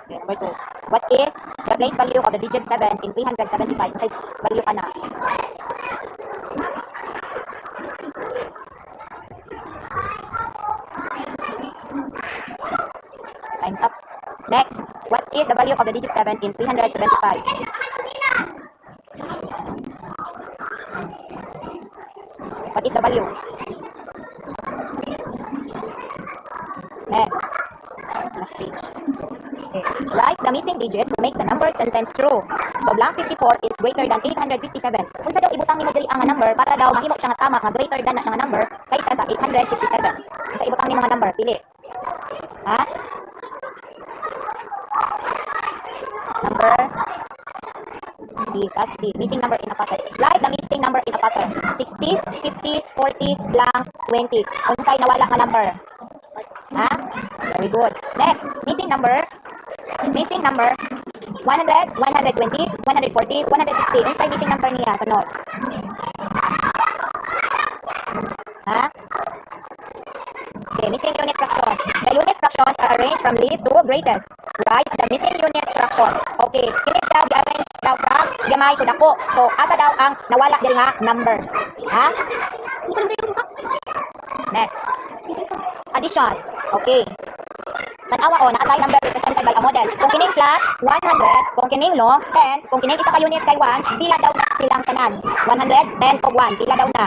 Okay, number 2. What is the place value of the digit 7 in 375? Say, value ka na. Time's up. Next, what is the value of the digit 7 in 375? What is the value? Next. Next page. Okay. Write the missing digit to make the number sentence true. So, blank 54 is greater than 857. Kung sa daw ibutang ni mo diri ang number para daw mahimo siya nga tama nga greater than na siya nga number kaysa sa 857. Kung sa ibutang ni mga number, pili. Ha? Number C. That's C. Missing number in a pattern. Write the missing number in a pattern. 60, 50, 40, blank, 20. Kung sa'yo nawala nga number. Ha? Very good. Next, missing number 100, 120, 140, 160. Kung sa'yo missing number niya, sunod. Ha? Okay, missing unit fraction. The unit fractions are arranged from least to greatest. Write the missing unit fraction. Okay, unit daw i-arrange daw from gamay to dako. So, asa daw ang nawala diri nga number? Ha? Next. Addition. Okay. Tanawa o, nakatay number represented by a model. Kung kining flat, 100. Kung kining long, 10. Kung kining isa ka unit kay 1, pila daw na silang tanan? 100, 10 o 1. Pila daw na?